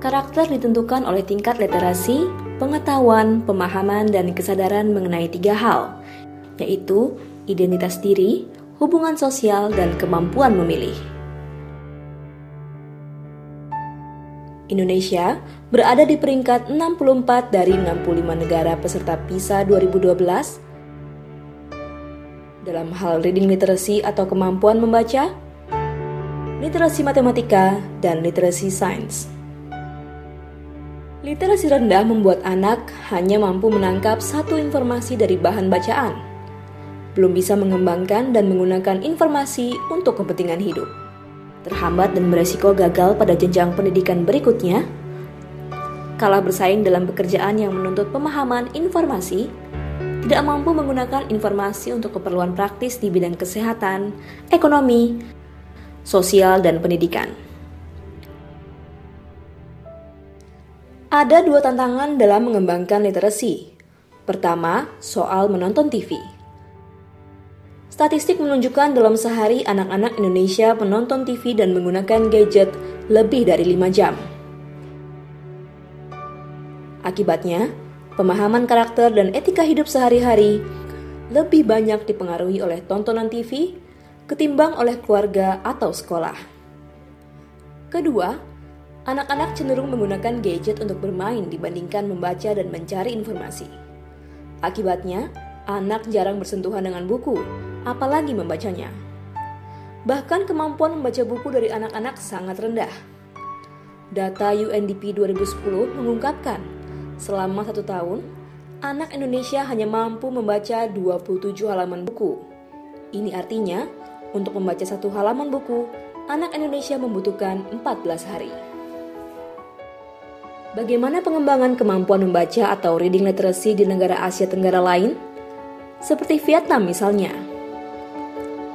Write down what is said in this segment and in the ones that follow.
Karakter ditentukan oleh tingkat literasi, pengetahuan, pemahaman, dan kesadaran mengenai 3 hal, yaitu identitas diri, hubungan sosial, dan kemampuan memilih. Indonesia berada di peringkat 64 dari 65 negara peserta PISA 2012 dalam hal reading literacy atau kemampuan membaca, literasi matematika, dan literasi sains. Literasi rendah membuat anak hanya mampu menangkap satu informasi dari bahan bacaan, belum bisa mengembangkan dan menggunakan informasi untuk kepentingan hidup, terhambat dan beresiko gagal pada jenjang pendidikan berikutnya, kalah bersaing dalam pekerjaan yang menuntut pemahaman informasi, tidak mampu menggunakan informasi untuk keperluan praktis di bidang kesehatan, ekonomi, sosial, dan pendidikan. Ada 2 tantangan dalam mengembangkan literasi. Pertama, soal menonton TV. Statistik menunjukkan dalam sehari anak-anak Indonesia menonton TV dan menggunakan gadget lebih dari 5 jam. Akibatnya, pemahaman karakter dan etika hidup sehari-hari lebih banyak dipengaruhi oleh tontonan TV ketimbang oleh keluarga atau sekolah. Kedua, anak-anak cenderung menggunakan gadget untuk bermain dibandingkan membaca dan mencari informasi. Akibatnya, anak jarang bersentuhan dengan buku, apalagi membacanya. Bahkan kemampuan membaca buku dari anak-anak sangat rendah. Data UNDP 2010 mengungkapkan, selama 1 tahun, anak Indonesia hanya mampu membaca 27 halaman buku. Ini artinya, untuk membaca 1 halaman buku, anak Indonesia membutuhkan 14 hari. Bagaimana pengembangan kemampuan membaca atau reading literacy di negara Asia Tenggara lain? Seperti Vietnam misalnya.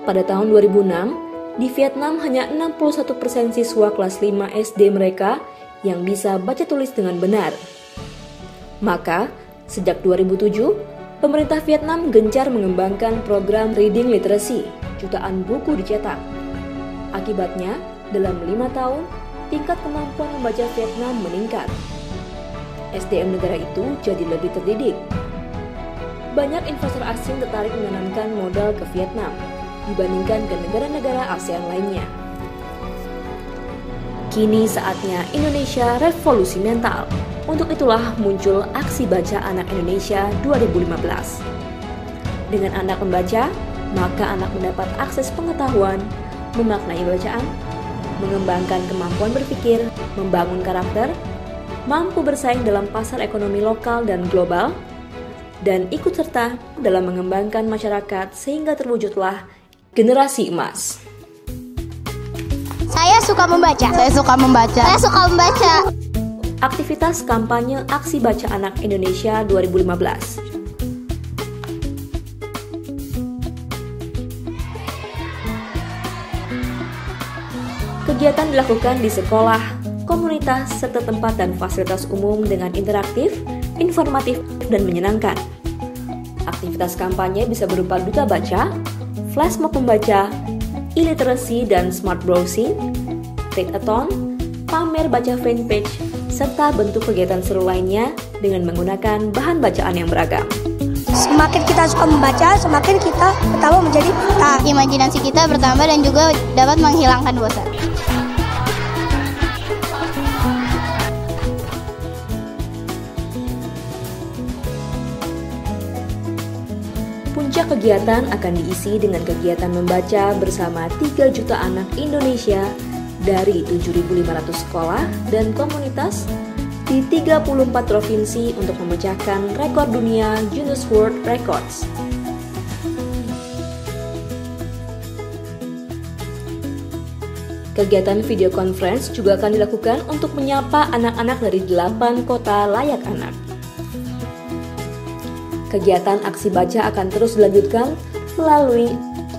Pada tahun 2006, di Vietnam hanya 61% siswa kelas 5 SD mereka yang bisa baca tulis dengan benar. Maka, sejak 2007, pemerintah Vietnam gencar mengembangkan program reading literacy, jutaan buku dicetak. Akibatnya, dalam 5 tahun, tingkat kemampuan membaca Vietnam meningkat. SDM negara itu jadi lebih terdidik. Banyak investor asing tertarik menanamkan modal ke Vietnam dibandingkan ke negara-negara ASEAN lainnya. Kini saatnya Indonesia revolusi mental. Untuk itulah muncul Aksi Baca Anak Indonesia 2015. Dengan anak membaca, maka anak mendapat akses pengetahuan, memaknai bacaan, mengembangkan kemampuan berpikir, membangun karakter, mampu bersaing dalam pasar ekonomi lokal dan global, dan ikut serta dalam mengembangkan masyarakat sehingga terwujudlah generasi emas. Saya suka membaca. Saya suka membaca. Saya suka membaca. Aktivitas kampanye Aksi Baca Anak Indonesia 2015. Kegiatan dilakukan di sekolah, komunitas, serta tempat dan fasilitas umum dengan interaktif, informatif, dan menyenangkan. Aktivitas kampanye bisa berupa duta baca, flash mob membaca, e-literacy dan smart browsing, read-a-thon, pamer baca fanpage, serta bentuk kegiatan seru lainnya dengan menggunakan bahan bacaan yang beragam. Semakin kita suka membaca, semakin kita bertambah menjadi pintar. Imajinasi kita bertambah dan juga dapat menghilangkan bosan. Puncak kegiatan akan diisi dengan kegiatan membaca bersama 3 juta anak Indonesia dari 7.500 sekolah dan komunitas di 34 provinsi untuk memecahkan rekor dunia Guinness World Records. Kegiatan video conference juga akan dilakukan untuk menyapa anak-anak dari 8 kota layak anak. Kegiatan aksi baca akan terus dilanjutkan melalui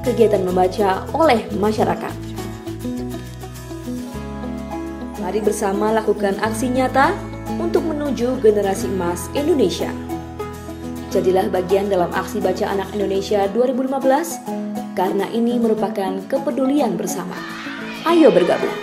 kegiatan membaca oleh masyarakat. Mari bersama lakukan aksi nyata untuk menuju generasi emas Indonesia. Jadilah bagian dalam Aksi Baca Anak Indonesia 2015, karena ini merupakan kepedulian bersama. Ayo bergabung!